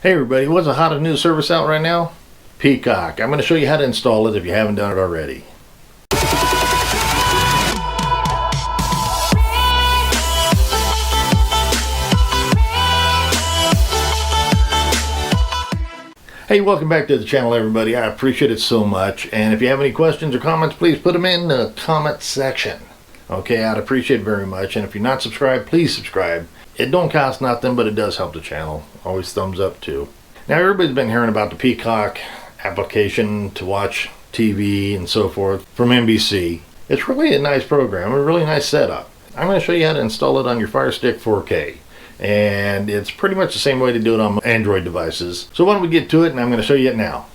Hey everybody, what's the hottest new service out right now? Peacock. I'm going to show you how to install it if you haven't done it already. Hey, welcome back to the channel everybody. I appreciate it so much. And if you have any questions or comments, please put them in the comment section. Okay, I'd appreciate it very much. And if you're not subscribed, please subscribe. It don't cost nothing, but it does help the channel. Always thumbs up too. Now everybody's been hearing about the Peacock application to watch TV and so forth from NBC. It's really a nice program, a really nice setup. I'm going to show you how to install it on your Firestick 4K. And it's pretty much the same way to do it on Android devices. So why don't we get to it, and I'm going to show you it now.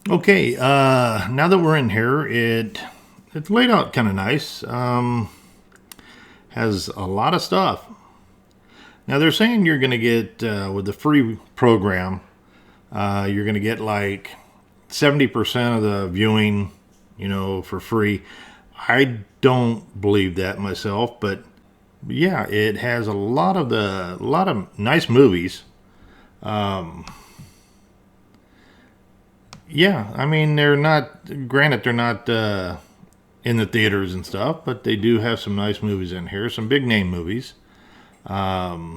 Okay, now that we're in here, it's laid out kind of nice. Has a lot of stuff. Now they're saying you're going to get, with the free program, you're going to get like 70% of the viewing, for free. I don't believe that myself, but yeah, it has a lot of nice movies. Yeah, I mean, granted they're not in the theaters and stuff, but they do have some nice movies in here, some big name movies. Yeah,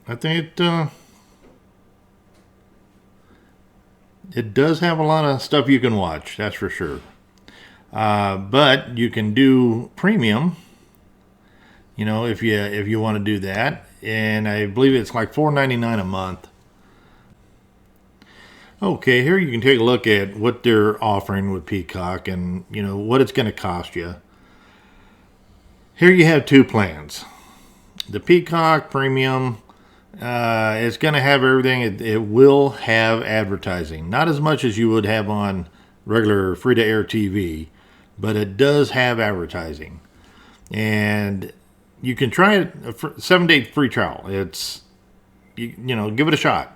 I think it does have a lot of stuff you can watch, that's for sure. But you can do premium, if you want to do that, and I believe it's like $4.99 a month. Okay, here you can take a look at what they're offering with Peacock and, what it's going to cost you. Here you have two plans. The Peacock Premium, it's going to have everything. It will have advertising. Not as much as you would have on regular free-to-air TV, but it does have advertising. And you can try it, a 7-day free trial. It's, give it a shot.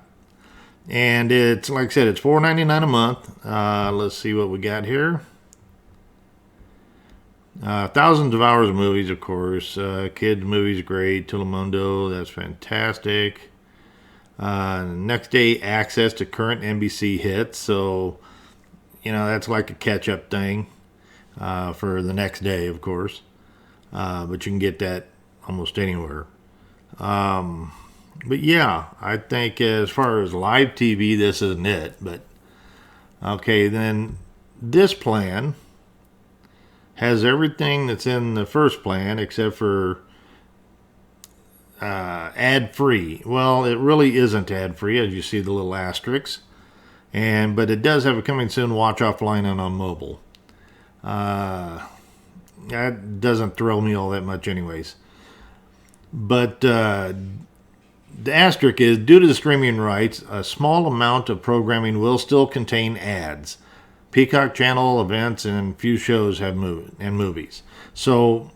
And it's, like I said, it's $4.99 a month. Let's see what we got here. Thousands of hours of movies, of course. Kids movies, great. Telemundo, that's fantastic. Next day access to current NBC hits. So, that's like a catch-up thing for the next day, of course. But you can get that almost anywhere. But yeah, I think as far as live TV, this isn't it. But okay, then this plan has everything that's in the first plan except for ad-free. Well, it really isn't ad-free, as you see the little asterisks. But it does have a coming soon watch offline and on mobile. That doesn't thrill me all that much anyways. But the asterisk is, due to the streaming rights, a small amount of programming will still contain ads. Peacock channel, events, and few shows have movies. So,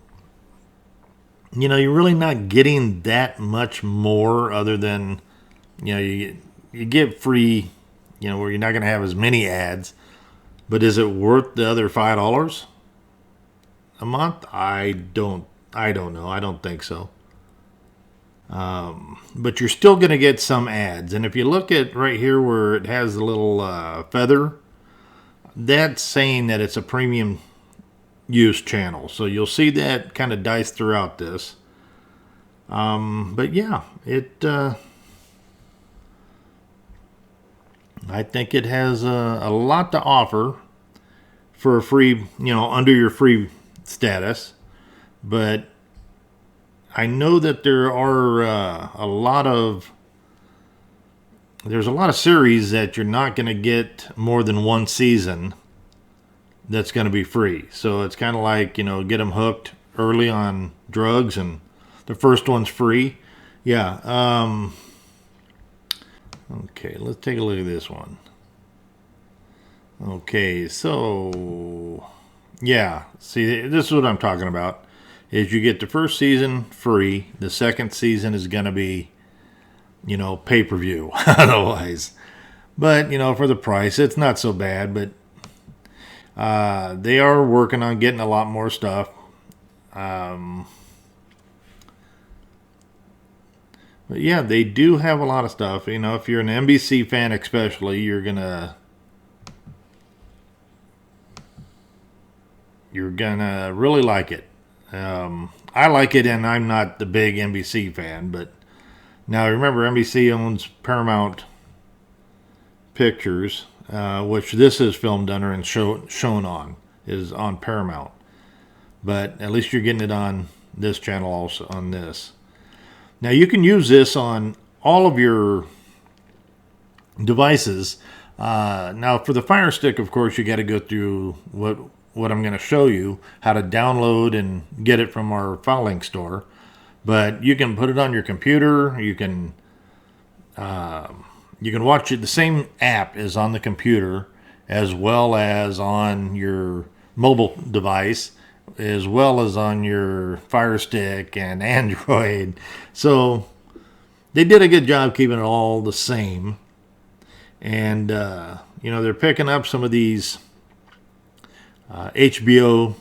you're really not getting that much more other than, you get free, where you're not going to have as many ads. But is it worth the other $5 a month? I don't know. I don't think so. But you're still going to get some ads. And if you look at right here where it has the little feather, that's saying that it's a premium use channel. So you'll see that kind of diced throughout this. But yeah, I think it has a lot to offer for a free, under your free status. But I know that there's a lot of series that you're not going to get more than one season that's going to be free. So it's kind of like, get them hooked early on drugs and the first one's free. Yeah. Okay, let's take a look at this one. Okay, so yeah, see, this is what I'm talking about. Is you get the first season free. The second season is going to be, pay-per-view otherwise. But, for the price, it's not so bad. But They are working on getting a lot more stuff. But yeah, they do have a lot of stuff. You know, if you're an NBC fan especially, you're gonna really like it. I like it, and I'm not the big NBC fan, but now remember, NBC owns Paramount Pictures, which this is filmed under and shown on, is on Paramount. But at least you're getting it on this channel also on this. Now you can use this on all of your devices. Now for the Fire Stick, of course, you got to go through what I'm going to show you, how to download and get it from our Filelinked store. But you can put it on your computer. You can watch it. The same app is on the computer as well as on your mobile device, as well as on your Fire Stick and Android. So they did a good job keeping it all the same. And, they're picking up some of these HBO,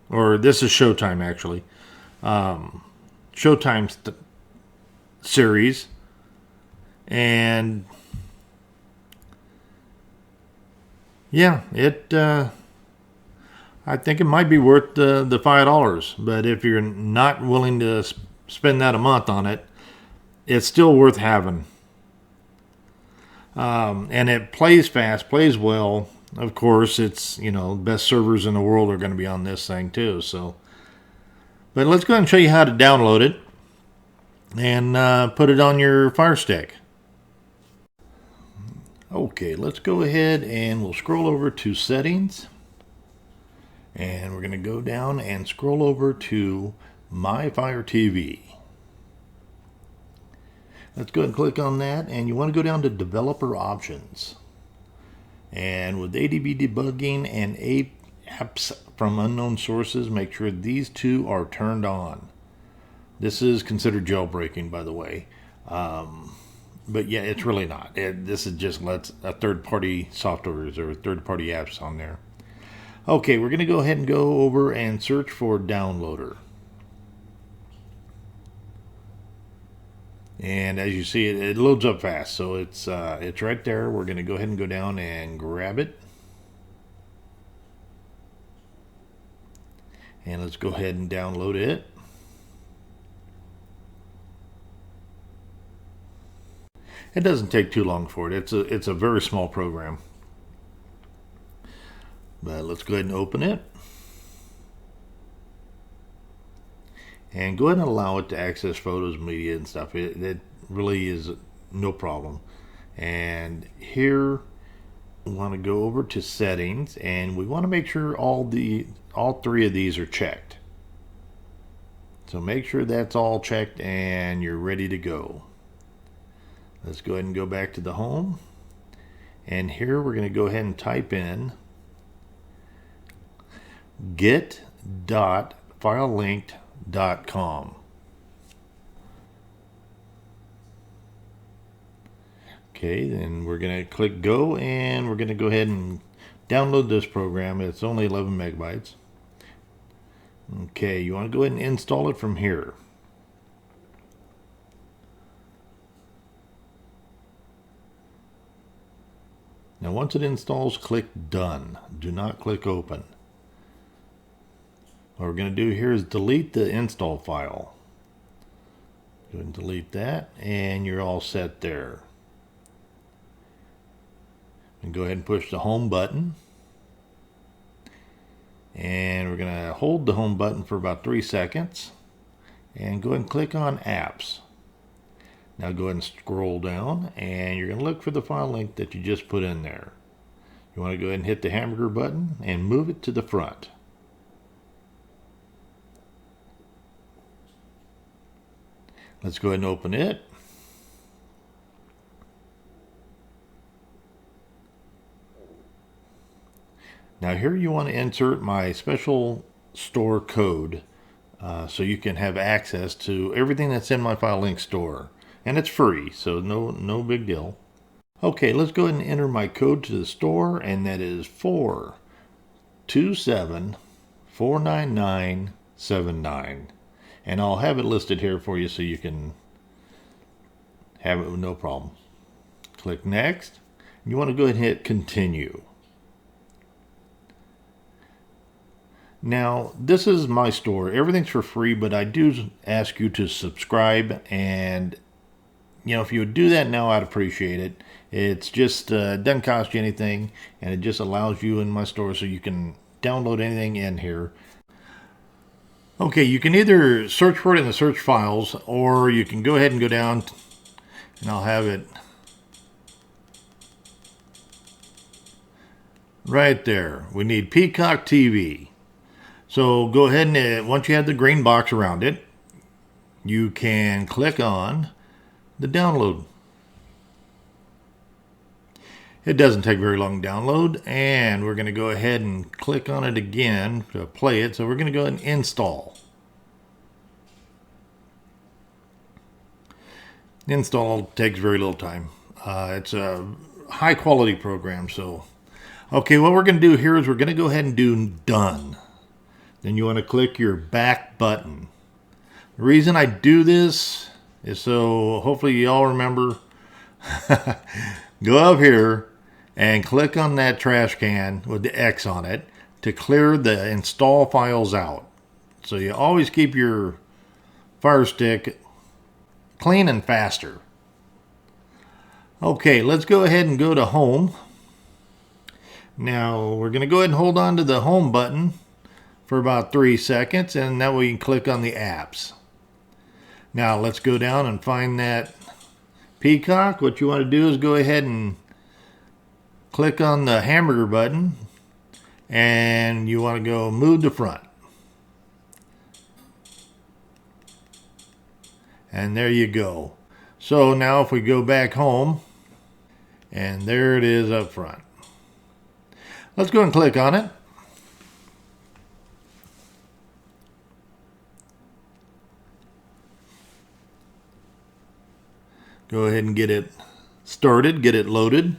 or this is Showtime actually, Showtime series. And yeah, I think it might be worth the $5. But if you're not willing to spend that a month on it, it's still worth having. And it plays fast, plays well. Of course, it's, best servers in the world are going to be on this thing too. So, but let's go ahead and show you how to download it and put it on your Fire Stick. Okay, let's go ahead and we'll scroll over to Settings. And we're going to go down and scroll over to My Fire TV. Let's go ahead and click on that, and you want to go down to Developer Options. And with ADB debugging and apps from unknown sources, make sure these two are turned on. This is considered jailbreaking, by the way. But yeah, it's really not. This is just lets a third-party softwares or third-party apps on there. Okay, we're going to go ahead and go over and search for Downloader. And as you see, it loads up fast, so it's right there. We're going to go ahead and go down and grab it. And let's go ahead and download it. It doesn't take too long for it. It's a very small program. But let's go ahead and open it. And go ahead and allow it to access photos, media, and stuff. It really is no problem. And here we want to go over to Settings, and we want to make sure all three of these are checked. So make sure that's all checked and you're ready to go. Let's go ahead and go back to the home. And here we're going to go ahead and type in get.filelinked.com. Okay, then we're going to click go, and we're going to go ahead and download this program. It's only 11 megabytes. Okay, you want to go ahead and install it from here. Now once it installs, click done. Do not click open. What we're going to do here is delete the install file. Go ahead and delete that, and you're all set there. And go ahead and push the home button. And we're going to hold the home button for about 3 seconds. And go ahead and click on apps. Now go ahead and scroll down, and you're going to look for the file link that you just put in there. You want to go ahead and hit the hamburger button and move it to the front. Let's go ahead and open it. Now here you want to insert my special store code so you can have access to everything that's in my Filelinked store. And it's free, so no big deal. Okay, let's go ahead and enter my code to the store, and that is 427499 79. And I'll have it listed here for you so you can have it with no problem. Click next. You want to go ahead and hit continue. Now, this is my store. Everything's for free, but I do ask you to subscribe, and if you would do that now, I'd appreciate it. It's just doesn't cost you anything, and it just allows you in my store so you can download anything in here. Okay, you can either search for it in the search files, or you can go ahead and go down, and I'll have it right there. We need Peacock TV. So go ahead and once you have the green box around it, you can click on the download. It doesn't take very long to download, and we're going to go ahead and click on it again to play it. So we're going to go ahead and install. Install takes very little time. It's a high quality program. So, okay, what we're going to do here is we're going to go ahead and do done. Then you want to click your back button. The reason I do this is so hopefully you all remember. Go up here and click on that trash can with the X on it to clear the install files out. So you always keep your Firestick clean and faster. Okay, let's go ahead and go to home. Now we're going to go ahead and hold on to the home button for about 3 seconds, and that way you can click on the apps. Now let's go down and find that Peacock. What you want to do is go ahead and click on the hamburger button, and you want to go move to front. And there you go. So now if we go back home, and there it is up front. Let's go and click on it. Go ahead and get it started, get it loaded.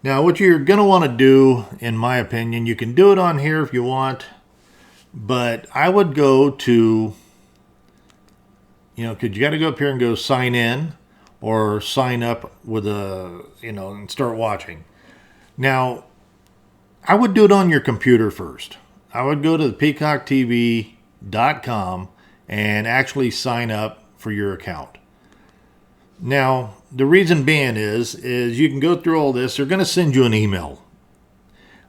Now what you're going to want to do, in my opinion, you can do it on here if you want, but I would go to, because you got to go up here and go sign in or sign up with and start watching. Now, I would do it on your computer first. I would go to the peacocktv.com and actually sign up for your account. Now, the reason being is you can go through all this. They're going to send you an email,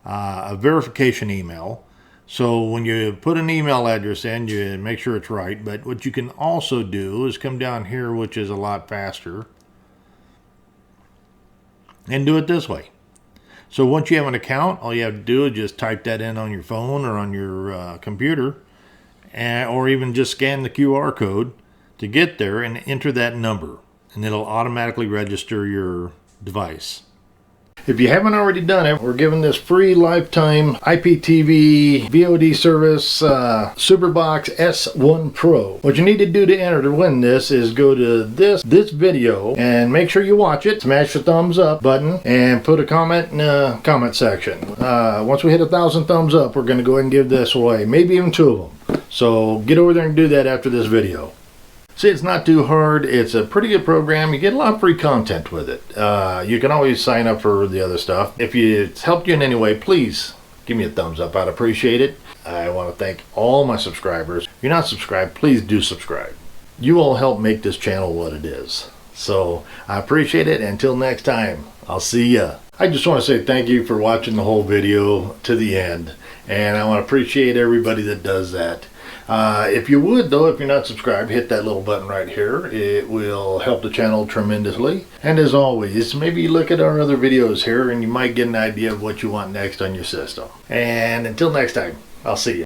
a verification email. So when you put an email address in, you make sure it's right. But what you can also do is come down here, which is a lot faster, and do it this way. So once you have an account, all you have to do is just type that in on your phone or on your computer, or even just scan the QR code to get there and enter that number. And it'll automatically register your device. If you haven't already done it, we're giving this free lifetime IPTV VOD service, Superbox S1 Pro. What you need to do to enter to win this is go to this video and make sure you watch it. Smash the thumbs up button and put a comment in the comment section. Once we hit 1,000 thumbs up, we're going to go ahead and give this away. Maybe even 2 of them. So get over there and do that after this video. See, it's not too hard. It's a pretty good program. You get a lot of free content with it. You can always sign up for the other stuff. If it's helped you in any way, please give me a thumbs up. I'd appreciate it. I want to thank all my subscribers. If you're not subscribed, please do subscribe. You all help make this channel what it is. So I appreciate it. Until next time, I'll see ya. I just want to say thank you for watching the whole video to the end. And I want to appreciate everybody that does that. If you would, though, if you're not subscribed, hit that little button right here. It will help the channel tremendously. And as always, maybe look at our other videos here and you might get an idea of what you want next on your system. And until next time, I'll see you.